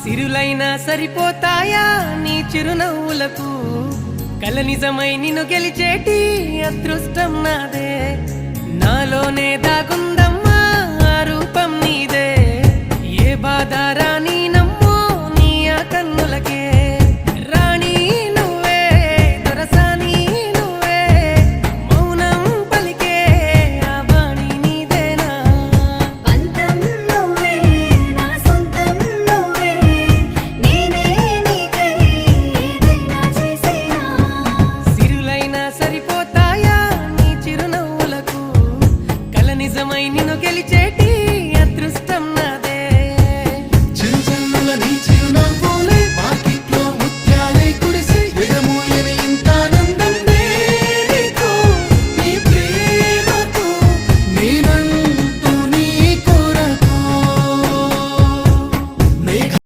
సిరులైనా సరిపోతాయా నీ చిరునవ్వులకు కల నిజమై నిన్ను గెలిచేటి అదృష్టం నాదే నాలోనే దాగుందమ్మా ఆ రూపం నీదే ఏ బాధ రాని